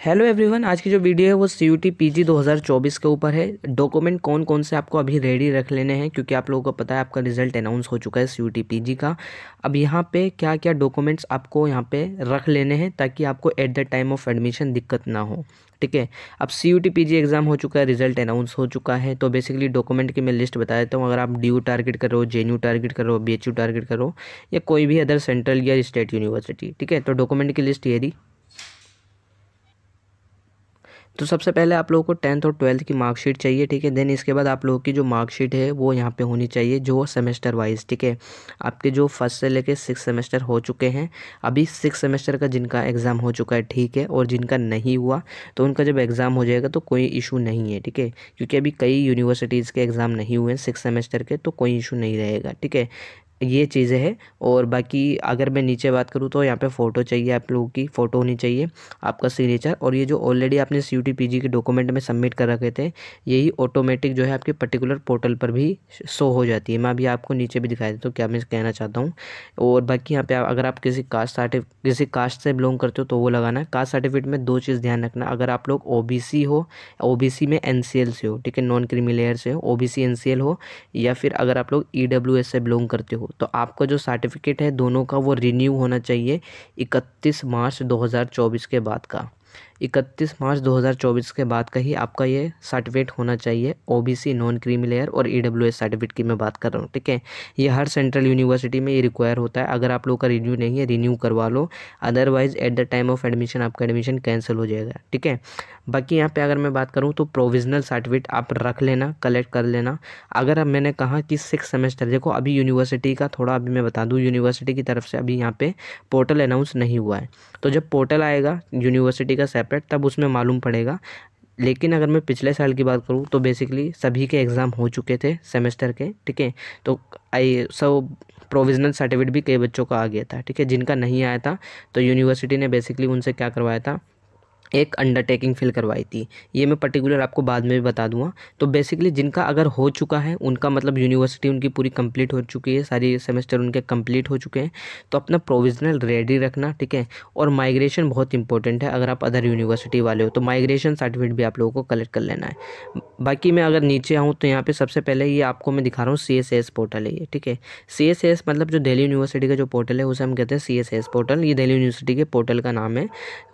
Hello everyone, आज की जो वीडियो है वो CUT PG 2024 के ऊपर है। डॉक्यूमेंट कौन कौन से आपको अभी रेडी रख लेने हैं, क्योंकि आप लोगों को पता है आपका रिजल्ट अनाउंस हो चुका है CUT PG का। अब यहाँ पे क्या क्या डॉक्यूमेंट्स आपको यहाँ पे रख लेने हैं ताकि आपको eight the time of admission दिक्कत ना हो। ठीक है, अब CUT PG एग्ज़ाम हो चुका है, रिजल्ट अनाउंस हो चुका है, तो बेसिकली डॉक्यूमेंट की मैं लिस्ट बता देता हूँ। अगर आप DU टारगेट कर रहे हो, JNU टारगेट कर रहे हो, BHU टारगेट कर रहे हो या कोई भी अदर सेंट्रल या स्टेट यूनिवर्सिटी, ठीक है, तो डॉक्यूमेंट की लिस्ट ये रही। तो सबसे पहले आप लोगों को 10th और 12th की मार्कशीट चाहिए, ठीक है। देन इसके बाद आप लोगों की जो मार्कशीट है वो यहाँ पे होनी चाहिए, जो सेमेस्टर वाइज, ठीक है। आपके जो फर्स्ट से लेके 6 सेमेस्टर हो चुके हैं, अभी 6 सेमेस्टर का जिनका एग्ज़ाम हो चुका है, ठीक है, और जिनका नहीं हुआ तो उनका जब एग्ज़ाम हो जाएगा तो कोई इशू नहीं है, ठीक है, क्योंकि अभी कई यूनिवर्सिटीज़ के एग्ज़ाम नहीं हुए हैं 6 सेमेस्टर के, तो कोई इशू नहीं रहेगा, ठीक है। ये चीज़ें हैं। और बाकी अगर मैं नीचे बात करूँ तो यहाँ पे फ़ोटो चाहिए, आप लोगों की फ़ोटो होनी चाहिए, आपका सिग्नेचर, और ये जो ऑलरेडी आपने CUT PG के डॉक्यूमेंट में सबमिट कर रखे थे, यही ऑटोमेटिक जो है आपके पर्टिकुलर पोर्टल पर भी शो हो जाती है। मैं अभी आपको नीचे भी दिखा देता हूँ क्या मैं कहना चाहता हूँ। और बाकी यहाँ पे अगर आप किसी कास्ट से बिलोंग करते हो तो वो लगाना है। कास्ट सर्टिफिकेट में 2 चीज़ ध्यान रखना, अगर आप लोग OBC हो, OBC में NCL से हो, ठीक है, नॉन क्रीमी लेयर से हो, OBC NCL हो, या फिर अगर आप लोग EWS से बिलोंग करते हो, तो आपका जो सर्टिफिकेट है दोनों का वो रिन्यू होना चाहिए 31 मार्च 2024 के बाद का। 31 मार्च 2024 के बाद का ही आपका ये सर्टिफिकेट होना चाहिए। OBC नॉन क्रीमी लेयर और EWS सर्टिफिकेट की मैं बात कर रहा हूँ, ठीक है। ये हर सेंट्रल यूनिवर्सिटी में ये रिक्वायर होता है। अगर आप लोग का रिन्यू नहीं है, रिन्यू करवा लो, otherwise at the time of admission आपका एडमिशन कैंसिल हो जाएगा, ठीक है। बाकी यहाँ पे अगर मैं बात करूँ तो प्रोविजनल सर्टिफिकेट आप रख लेना, कलेक्ट कर लेना। अगर अब मैंने कहा कि 6 सेमेस्टर, देखो अभी यूनिवर्सिटी का थोड़ा अभी मैं बता दूँ, यूनिवर्सिटी की तरफ से अभी यहाँ पे पोर्टल अनाउंस नहीं हुआ है, तो जब पोर्टल आएगा यूनिवर्सिटी का सेपरेट, तब उसमें मालूम पड़ेगा। लेकिन अगर मैं पिछले साल की बात करूँ तो बेसिकली सभी के एग्ज़ाम हो चुके थे सेमेस्टर के, ठीक है, तो प्रोविजनल सर्टिफिकेट भी कई बच्चों का आ गया था, ठीक है। जिनका नहीं आया था तो यूनिवर्सिटी ने बेसिकली उनसे क्या करवाया था, एक अंडरटेकिंग फिल करवाई थी। ये मैं पर्टिकुलर आपको बाद में भी बता दूंगा। तो बेसिकली जिनका अगर हो चुका है उनका मतलब यूनिवर्सिटी उनकी पूरी कंप्लीट हो चुकी है, सारी सेमेस्टर उनके कंप्लीट हो चुके हैं, तो अपना प्रोविजनल रेडी रखना, ठीक है। और माइग्रेशन बहुत इंपॉर्टेंट है, अगर आप अदर यूनिवर्सिटी वाले हो तो माइग्रेशन सर्टिफिकेट भी आप लोगों को कलेक्ट कर लेना है। बाकी मैं अगर नीचे आऊँ तो यहाँ पर सबसे पहले ये आपको मैं दिखा रहा हूँ CSS पोर्टल है ये, ठीक है। CSS मतलब जो दिल्ली यूनिवर्सिटी का जो पोर्टल है उसे हम कहते हैं CSS पोर्टल। ये दिल्ली यूनिवर्सिटी के पोर्टल का नाम है,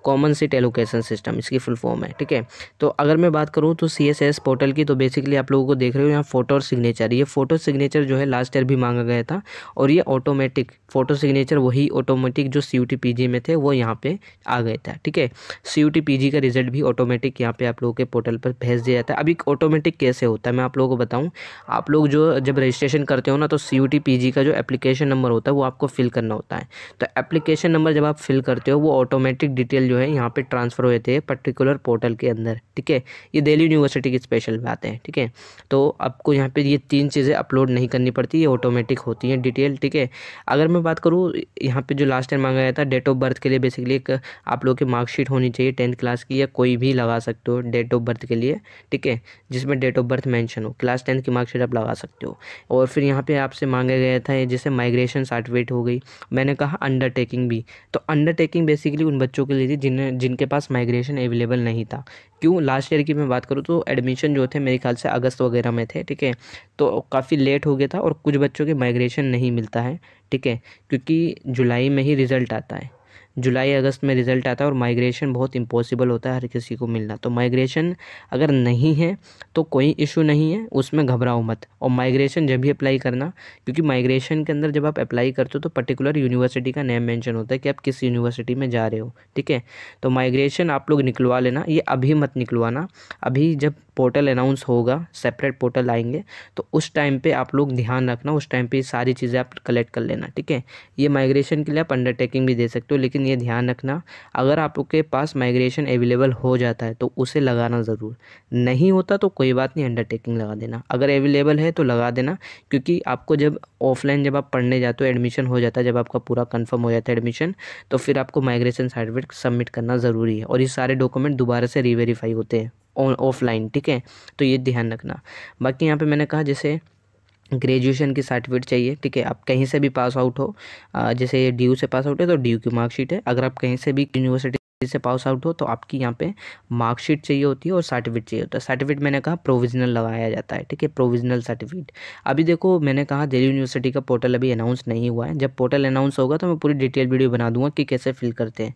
कॉमन सीट एलोकेशन सिस्टम इसकी फुल फॉर्म है, ठीक है। तो अगर मैं बात करूँ तो CSS पोर्टल की, तो बेसिकली आप लोगों को देख रहे हो यहाँ फ़ोटो और सिग्नेचर, ये फ़ोटो सिग्नेचर जो है लास्ट ईयर भी मांगा गया था, और ये ऑटोमेटिक फ़ोटो सिग्नेचर वही ऑटोमेटिक जो CUT PG में थे वो यहाँ पे आ गए था, ठीक है। CUT PG का रिजल्ट भी ऑटोमेटिक यहाँ पे आप लोगों के पोर्टल पर भेज दिया जाता है। अभी ऑटोमेटिक कैसे होता है मैं आप लोगों को बताऊँ। आप लोग जो जब रजिस्ट्रेशन करते हो ना, तो CUT PG का जो एप्लीकेशन नंबर होता है वो आपको फिल करना होता है। तो एप्लीकेशन नंबर जब आप फिल करते हो वो ऑटोमेटिक डिटेल जो है यहाँ पे ट्रांसफ़र हो जाते हैं पर्टिकुलर पोर्टल के अंदर, ठीक है। ये दिल्ली यूनिवर्सिटी की स्पेशल बात है, ठीक है। तो आपको यहाँ पे ये 3 चीज़ें अपलोड नहीं करनी पड़ती, ये ऑटोमेटिक होती हैं डिटेल, ठीक है। अगर मैं बात करूँ यहाँ पे जो लास्ट टाइम मांगा गया था डेट ऑफ बर्थ के लिए, बेसिकली एक आप लोग की मार्कशीट होनी चाहिए 10th क्लास की, या कोई भी लगा सकते हो डेट ऑफ बर्थ के लिए, ठीक है, जिसमें डेट ऑफ बर्थ मेंशन हो। क्लास 10th की मार्कशीट आप लगा सकते हो। और फिर यहाँ पे आपसे मांगा गया था जैसे माइग्रेशन सर्टिफिकेट हो गई, मैंने कहा अंडरटेकिंग भी, तो अंडरटेकिंग बेसिकली उन बच्चों के लिए थी जिनके पास माइग्रेशन अवेलेबल नहीं था। क्यों, लास्ट ईयर की मैं बात करूँ तो एडमिशन जो थे मेरे ख्याल से अगस्त वगैरह में थे, ठीक है, तो काफ़ी लेट हो गया था, और कुछ बच्चों के माइग्रेशन नहीं मिलता है, ठीक है, क्योंकि जुलाई में ही रिज़ल्ट आता है, जुलाई अगस्त में रिज़ल्ट आता है, और माइग्रेशन बहुत इम्पॉसिबल होता है हर किसी को मिलना। तो माइग्रेशन अगर नहीं है तो कोई इशू नहीं है, उसमें घबराओ मत। और माइग्रेशन जब भी अप्लाई करना, क्योंकि माइग्रेशन के अंदर जब आप अप्लाई करते हो तो पर्टिकुलर यूनिवर्सिटी का नेम मेंशन होता है कि आप किस यूनिवर्सिटी में जा रहे हो, ठीक है। तो माइग्रेशन आप लोग निकलवा लेना, ये अभी मत निकलवाना, अभी जब पोर्टल अनाउंस होगा, सेपरेट पोर्टल आएंगे, तो उस टाइम पे आप लोग ध्यान रखना, उस टाइम पे सारी चीज़ें आप कलेक्ट कर लेना, ठीक है। ये माइग्रेशन के लिए आप अंडरटेकिंग भी दे सकते हो, लेकिन ये ध्यान रखना अगर आपके पास माइग्रेशन अवेलेबल हो जाता है तो उसे लगाना ज़रूर, नहीं होता तो कोई बात नहीं, अंडरटेकिंग लगा देना। अगर अवेलेबल है तो लगा देना, क्योंकि आपको जब ऑफलाइन जब आप पढ़ने जाते हो, एडमिशन हो जाता है, जब आपका पूरा कंफर्म हो जाता है एडमिशन, तो फिर आपको माइग्रेशन सर्टिफिकेट सबमिट करना ज़रूरी है, और ये सारे डॉक्यूमेंट दोबारा से रीवेरीफाई होते हैं ऑफलाइन, ठीक है। तो ये ध्यान रखना। बाकी यहाँ पे मैंने कहा जैसे ग्रेजुएशन की सर्टिफिकेट चाहिए, ठीक है, आप कहीं से भी पास आउट हो, जैसे DU से पास आउट है तो DU की मार्कशीट है, अगर आप कहीं से भी यूनिवर्सिटी से पास आउट हो तो आपकी यहाँ पे मार्कशीट चाहिए होती है और सर्टिफिकेट चाहिए होता है। सर्टिफिकेट मैंने कहा प्रोविजनल लगाया जाता है, ठीक है, प्रोविजनल सर्टिफिकेट। अभी देखो मैंने कहा दिल्ली यूनिवर्सिटी का पोर्टल अभी अनाउंस नहीं हुआ है, जब पोर्टल अनाउंस होगा तो मैं पूरी डिटेल वीडियो बना दूंगा कि कैसे फिल करते हैं।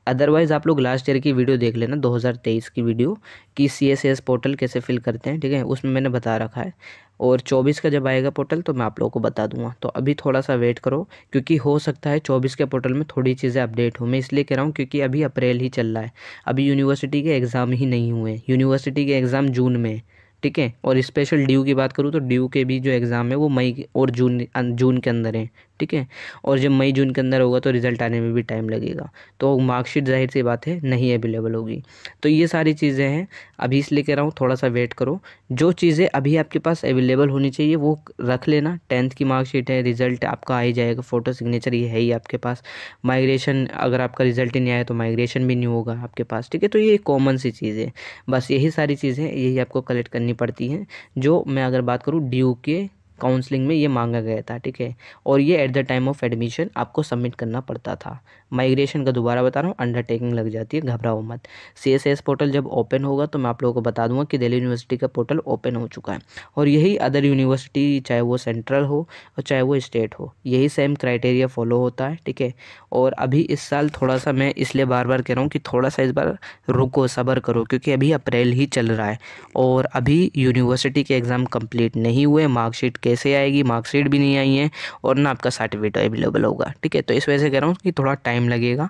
अदरवाइज़ आप लोग लास्ट ईयर की वीडियो देख लेना, 2023 की वीडियो कि CSS पोर्टल कैसे फिल करते हैं, ठीक है, उसमें मैंने बता रखा है। और 24 का जब आएगा पोर्टल तो मैं आप लोगों को बता दूंगा। तो अभी थोड़ा सा वेट करो, क्योंकि हो सकता है 24 के पोर्टल में थोड़ी चीज़ें अपडेट हो। मैं इसलिए कह रहा हूँ क्योंकि अभी अप्रैल ही चल रहा है, अभी यूनिवर्सिटी के एग्ज़ाम ही नहीं हुए हैं। यूनिवर्सिटी के एग्ज़ाम जून में, ठीक है। और स्पेशल ड्यू की बात करूँ तो ड्यू के भी जो एग्ज़ाम है वो मई और जून के अंदर है, ठीक है। और जब मई जून के अंदर होगा तो रिज़ल्ट आने में भी टाइम लगेगा, तो मार्कशीट जाहिर सी बात है नहीं अवेलेबल होगी। तो ये सारी चीज़ें हैं, अभी इसलिए कह रहा हूँ थोड़ा सा वेट करो। जो चीज़ें अभी आपके पास अवेलेबल होनी चाहिए वो रख लेना। 10th की मार्कशीट है, रिज़ल्ट आपका आ ही जाएगा, फ़ोटो सिग्नेचर ये है ही आपके पास। माइग्रेशन, अगर आपका रिज़ल्ट ही नहीं आया तो माइग्रेशन भी नहीं होगा आपके पास, ठीक है। तो ये कॉमन सी चीज़ है, बस यही सारी चीज़ें यही आपको कलेक्ट करनी पड़ती हैं। जो मैं अगर बात करूँ ड्यू के काउंसलिंग में ये मांगा गया था, ठीक है। और ये eight the time of admission आपको सबमिट करना पड़ता था। माइग्रेशन का दोबारा बता रहा हूँ, अंडरटेकिंग लग जाती है, घबराओ मत। CSS पोर्टल जब ओपन होगा तो मैं आप लोगों को बता दूंगा कि दिल्ली यूनिवर्सिटी का पोर्टल ओपन हो चुका है। और यही अदर यूनिवर्सिटी, चाहे वो सेंट्रल हो और चाहे वो स्टेट हो, यही सेम क्राइटेरिया फॉलो होता है, ठीक है। और अभी इस साल थोड़ा सा, मैं इसलिए बार बार कह रहा हूँ कि थोड़ा सा इस बार रुको, सब्र करो, क्योंकि अभी अप्रैल ही चल रहा है और अभी यूनिवर्सिटी के एग्ज़ाम कंप्लीट नहीं हुए। मार्कशीट कैसे आएगी, मार्कशीट भी नहीं आई है और ना आपका सर्टिफिकेट अवेलेबल होगा, ठीक है। तो इस वजह से कह रहा हूँ कि थोड़ा टाइम लगेगा,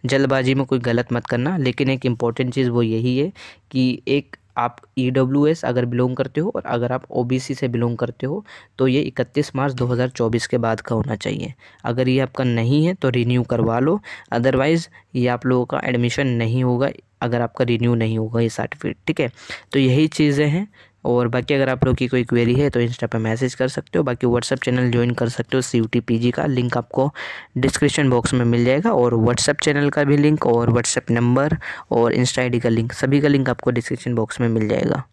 जल्दबाजी में कोई गलत मत करना। लेकिन एक इम्पॉर्टेंट चीज़ वो यही है कि एक आप EWS अगर बिलोंग करते हो और अगर आप OBC से बिलोंग करते हो तो ये 31 मार्च 2024 के बाद का होना चाहिए। अगर ये आपका नहीं है तो रिन्यू करवा लो, अदरवाइज़ ये आप लोगों का एडमिशन नहीं होगा अगर आपका रिन्यू नहीं होगा ये सर्टिफिकेट, ठीक है। तो यही चीज़ें हैं। और बाकी अगर आप लोग की कोई क्वेरी है तो इंस्टा पे मैसेज कर सकते हो, बाकी व्हाट्सएप चैनल ज्वाइन कर सकते हो CUT PG का, लिंक आपको डिस्क्रिप्शन बॉक्स में मिल जाएगा। और व्हाट्सएप चैनल का भी लिंक और व्हाट्सएप नंबर और इंस्टा ID का लिंक, सभी का लिंक आपको डिस्क्रिप्शन बॉक्स में मिल जाएगा।